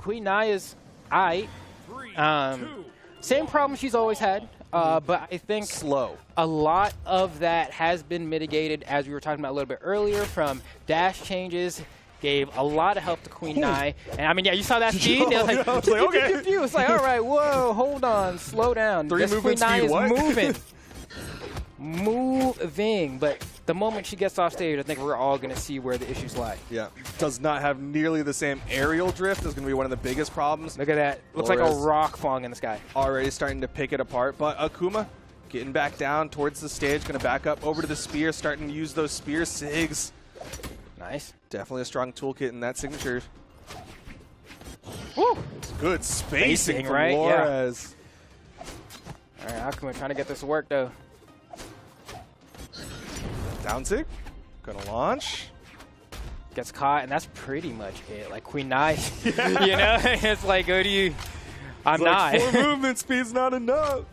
Queen Nai is aight. Same problem she's always had, but I think slow. A lot of that has been mitigated, as we were talking about a little bit earlier, from dash changes. Gave a lot of help to Queen Nai. And I mean, yeah, you saw that speed. It was like, okay. It's like, all right, whoa, hold on, slow down. Queen Nai is what? moving. But the moment she gets off stage, I think we're all going to see where the issues lie. Yeah, does not have nearly the same aerial drift. Is going to be one of the biggest problems. Look at that. Looks like a rock falling in the sky. Already starting to pick it apart. But Akuma getting back down towards the stage, going to back up over to the spear, starting to use those spear sigs. Nice. Definitely a strong toolkit in that signature. Woo! Good spacing from right? Flores. Yeah. All right, Akuma trying to get this to work, though. Down sig. Gonna launch. Gets caught, and that's pretty much it. Like Queen Nai, you know? It's like, go to you. I'm not. Like 4 movement speed's not enough.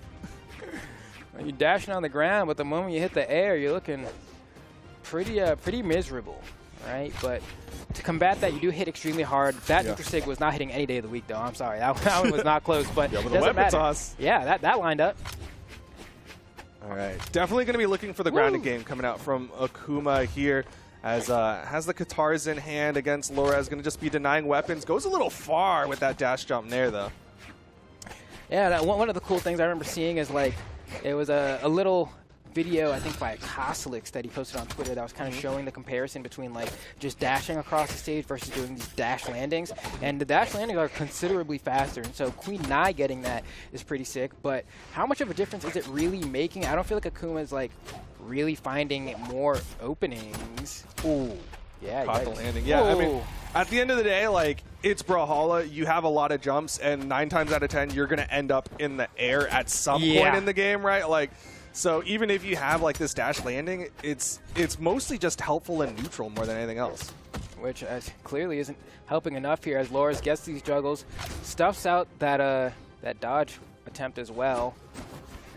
When you're dashing on the ground, but the moment you hit the air, you're looking pretty miserable. Right, but to combat that, you do hit extremely hard. That neutral sig was not hitting any day of the week, though. I'm sorry, that one was not close, but yeah, it but doesn't matter. Toss. Yeah, that lined up. All right, definitely going to be looking for the grounded game coming out from Akuma here, as has the Katars in hand against Laura. Is going to just be denying weapons. Goes a little far with that dash jump there, though. Yeah, one of the cool things I remember seeing is like it was a little video, I think, by Koslix that he posted on Twitter that was kind of showing the comparison between like just dashing across the stage versus doing these dash landings. And the dash landings are considerably faster, and so Queen Nai getting that is pretty sick. But how much of a difference is it really making? I don't feel like Akuma is like really finding more openings. Ooh, yeah, caught the landing. Yeah, I mean, at the end of the day, like, it's Brawlhalla. You have a lot of jumps, and 9 times out of 10, you're going to end up in the air at some point in the game, right? Like, so even if you have like this dash landing, it's mostly just helpful and neutral more than anything else. Which clearly isn't helping enough here as Loris gets these juggles, stuffs out that dodge attempt as well.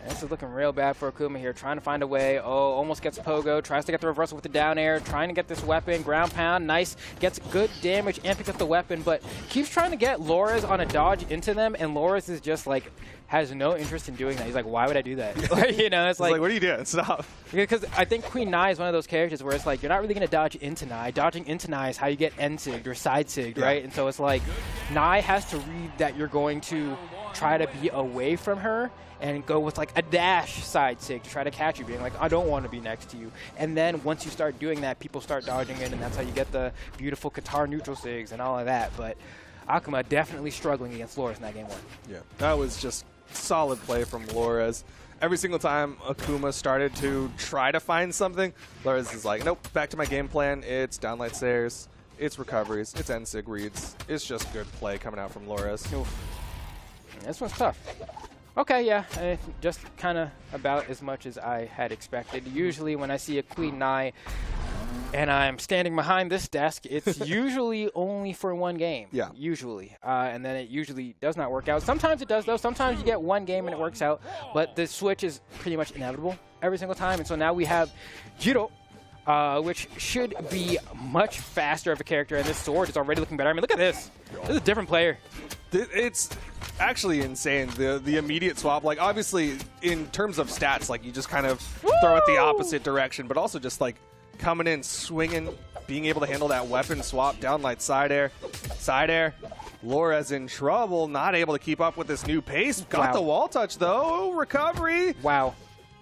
And this is looking real bad for Akuma here, trying to find a way. Oh, almost gets Pogo, tries to get the reversal with the down air, trying to get this weapon, ground pound, nice, gets good damage and picks up the weapon, but keeps trying to get Loris on a dodge into them, and Loris is just like, has no interest in doing that. He's like, why would I do that? You know, it's like, what are you doing? Stop. Because I think Queen Nai is one of those characters where it's like, you're not really going to dodge into Nai. Dodging into Nai is how you get end-sigged or side-sigged, right? And so it's like, Nai has to read that you're going to try to be away from her and go with like a dash side sig to try to catch you, being like, I don't want to be next to you. And then once you start doing that, people start dodging in, and that's how you get the beautiful Qatar neutral sigs and all of that. But Akuma definitely struggling against Loris in that game 1. Yeah, that was just solid play from Loris. Every single time Akuma started to try to find something, Loris is like, nope, back to my game plan. It's downlight stairs, it's recoveries, it's end sig reads. It's just good play coming out from Loris. This one's tough. Okay, yeah, just kind of about as much as I had expected. Usually when I see a Queen Nai and I'm standing behind this desk, it's usually only for 1 game. Yeah. Usually. And then it usually does not work out. Sometimes it does, though. Sometimes you get 1 game and it works out. But the switch is pretty much inevitable every single time. And so now we have Jiro, which should be much faster of a character. And this sword is already looking better. I mean, look at this. This is a different player. It's actually insane, the immediate swap. Like, obviously, in terms of stats, like, you just kind of throw it the opposite direction, but also just, like, coming in, swinging, being able to handle that weapon swap, downlight side air. Laura's in trouble, not able to keep up with this new pace. Got the wall touch, though. Recovery. Wow.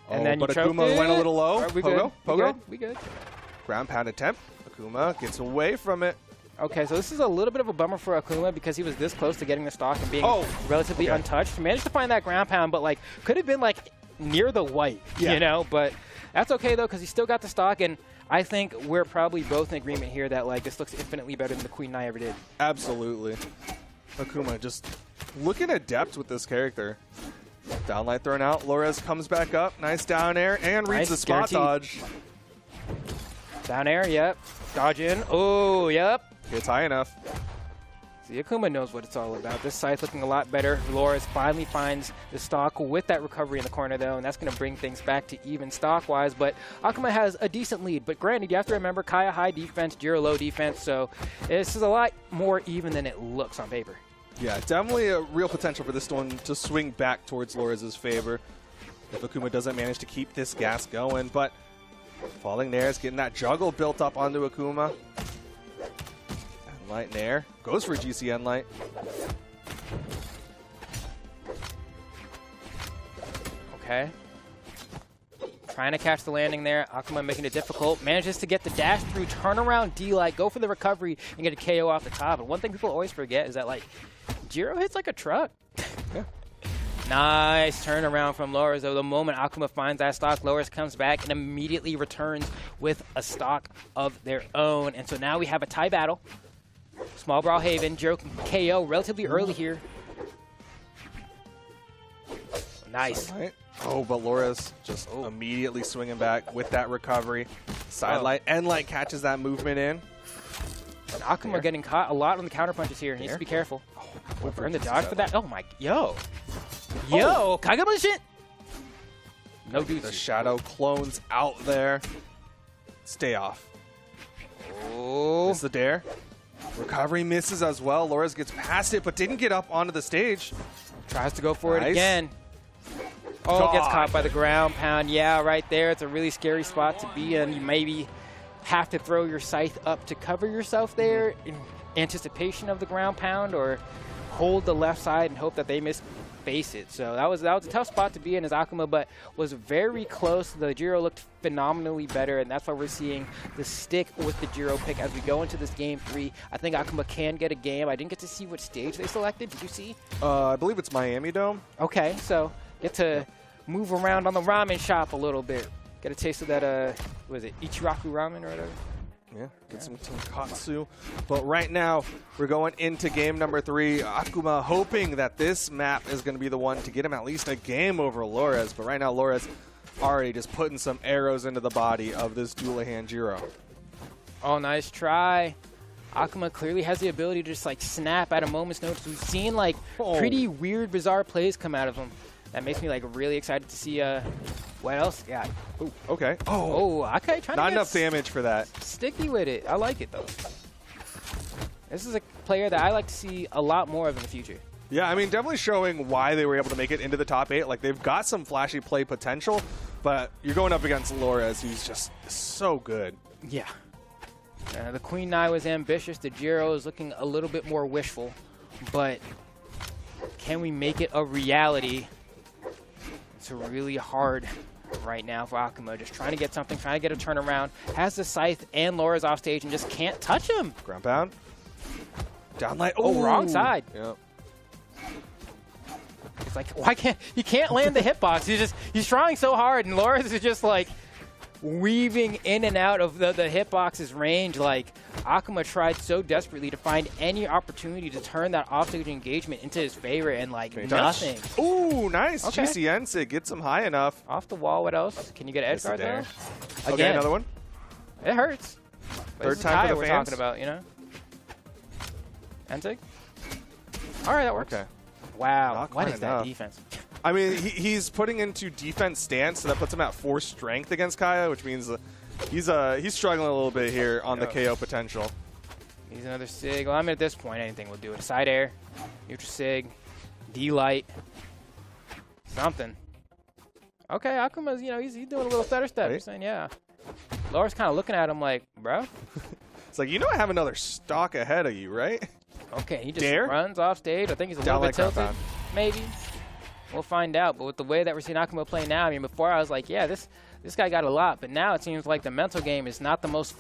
And then but Akuma went a little low. We good. Pogo. We good. Ground pound attempt. Akuma gets away from it. Okay, so this is a little bit of a bummer for Akuma because he was this close to getting the stock and being relatively untouched. He managed to find that ground pound, but like could have been like near the white, you know? But that's okay though because he still got the stock, and I think we're probably both in agreement here that like this looks infinitely better than the Queen Nai ever did. Absolutely. Akuma just looking adept with this character. Downlight thrown out. Lores comes back up. Nice down air and reads the spot dodge. Down air, yep. Dodge in. Oh, yep. It's high enough. See, Akuma knows what it's all about. This side's looking a lot better. Loris finally finds the stock with that recovery in the corner, though, and that's going to bring things back to even stock-wise. But Akuma has a decent lead. But granted, you have to remember, Kaya high defense, Jiro low defense, so this is a lot more even than it looks on paper. Yeah, definitely a real potential for this one to swing back towards Lores' favor if Akuma doesn't manage to keep this gas going. But falling Nair is getting that juggle built up onto Akuma. And Light Nair goes for GCN Light. Okay. Trying to catch the landing there. Akuma making it difficult. Manages to get the dash through, turnaround D-Light, go for the recovery, and get a KO off the top. And one thing people always forget is that, like, Jiro hits like a truck. Yeah. Nice turnaround from Lores, though. The moment Akuma finds that stock, Lores comes back and immediately returns with a stock of their own. And so now we have a tie battle. Small Brawlhalla, Jiro can KO relatively early here. Nice. Right. Oh, but Lores just immediately swinging back with that recovery. Side Light and Light catches that movement in. And Akuma getting caught a lot on the counter punches here. Needs to be careful. Burn the dodge for that. Oh my, yo, Kagama shit. No dude. The shadow clones out there. Stay off. Oh, It's the dare. Recovery misses as well. Lores gets past it, but didn't get up onto the stage. tries to go for it Nice. again. Oh, gets God. caught by the ground pound. Yeah, right there. It's a really scary spot to be in. You maybe have to throw your scythe up to cover yourself there in anticipation of the ground pound, or hold the left side and hope that they face it. So that was a tough spot to be in as Akuma, but was very close. The Jiro looked phenomenally better, and that's why we're seeing the stick with the Jiro pick as we go into this game 3. I think Akuma can get a game. I didn't get to see what stage they selected. Did you see? I believe it's Miami Dome. Okay, so get to move around on the ramen shop a little bit. Get a taste of that, what is it, Ichiraku ramen or whatever? Yeah, get some tonkatsu. But right now, we're going into game number 3. Akuma hoping that this map is going to be the one to get him at least a game over Lores. But right now, Lores already just putting some arrows into the body of this Dualahan Jiro. Oh, nice try. Akuma clearly has the ability to just, like, snap at a moment's notice. We've seen, like, pretty weird, bizarre plays come out of him. That makes me, like, really excited to see what else. Yeah. Ooh, okay. Oh, okay. Trying Not to enough damage for that. Sticky with it. I like it, though. This is a player that I like to see a lot more of in the future. Yeah, I mean, definitely showing why they were able to make it into the top 8. Like, they've got some flashy play potential, but you're going up against Lores, who's just so good. Yeah. The Queen Nai was ambitious. The Jiro is looking a little bit more wishful, but can we make it a reality? It's really hard right now for Akuma. Just trying to get something, trying to get a turnaround. Has the scythe and Lores off stage and just can't touch him. Ground pound. Down light. Oh, wrong side. Yep. It's like, why can't he can't land the hitbox? He's trying so hard, and Lores is just like weaving in and out of the hitbox's range. Like, Akuma tried so desperately to find any opportunity to turn that offstage engagement into his favor, and like nothing. Ooh, nice. Okay. GCN Sig gets him high enough. Off the wall, what else? Can you get an edge guard though? Okay, Again, another one. it hurts. But Third this is time for Kaya the we're fans. talking about, you know? Enzig? All right, that works. Okay. Wow, Not what quite is that enough. defense? I mean, he's putting into defense stance, so that puts him at 4 strength against Kaya, which means he's struggling a little bit here on the KO potential. He's another Sig. Well, I mean, at this point, anything will do it. Side air, neutral Sig, D-Light, something. Okay, Akuma's, you know, he's doing a little stutter step. Right. You're saying, yeah. Laura's kind of looking at him like, bro. It's like, you know I have another stock ahead of you, right? Okay, he just Dare? runs off stage. I think he's a Down little bit like tilted, compound. maybe. We'll find out. But with the way that we're seeing Akuma play now, I mean, before I was like, yeah, this guy got a lot. But now it seems like the mental game is not the most,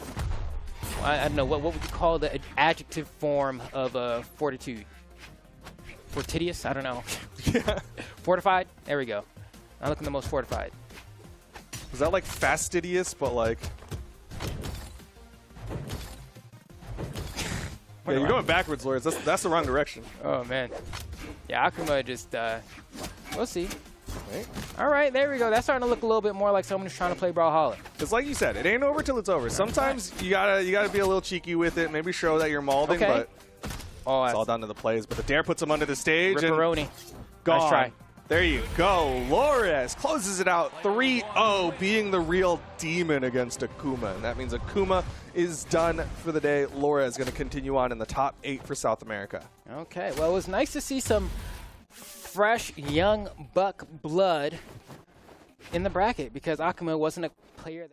I don't know, what would you call the adjective form of fortitude? Fortidious? I don't know. Yeah. Fortified? There we go. Not looking the most fortified. Was that like fastidious, but like... Yeah, you're going backwards, Lords. That's the wrong direction. Oh, man. Yeah, Akuma just, we'll see. Right? All right, there we go. That's starting to look a little bit more like someone who's trying to play Brawlhalla. It's like you said, it ain't over till it's over. Sometimes you gotta be a little cheeky with it, maybe show that you're mauling, Okay. but Oh, it's all that's down to the plays. But the dare puts him under the stage and Ripperoni. gone. Nice try. There you go. Lores closes it out 3-0, being the real demon against Akuma. And that means Akuma is done for the day. Lores is going to continue on in the top 8 for South America. Okay, well, it was nice to see some fresh, young buck blood in the bracket because Akuma wasn't a player that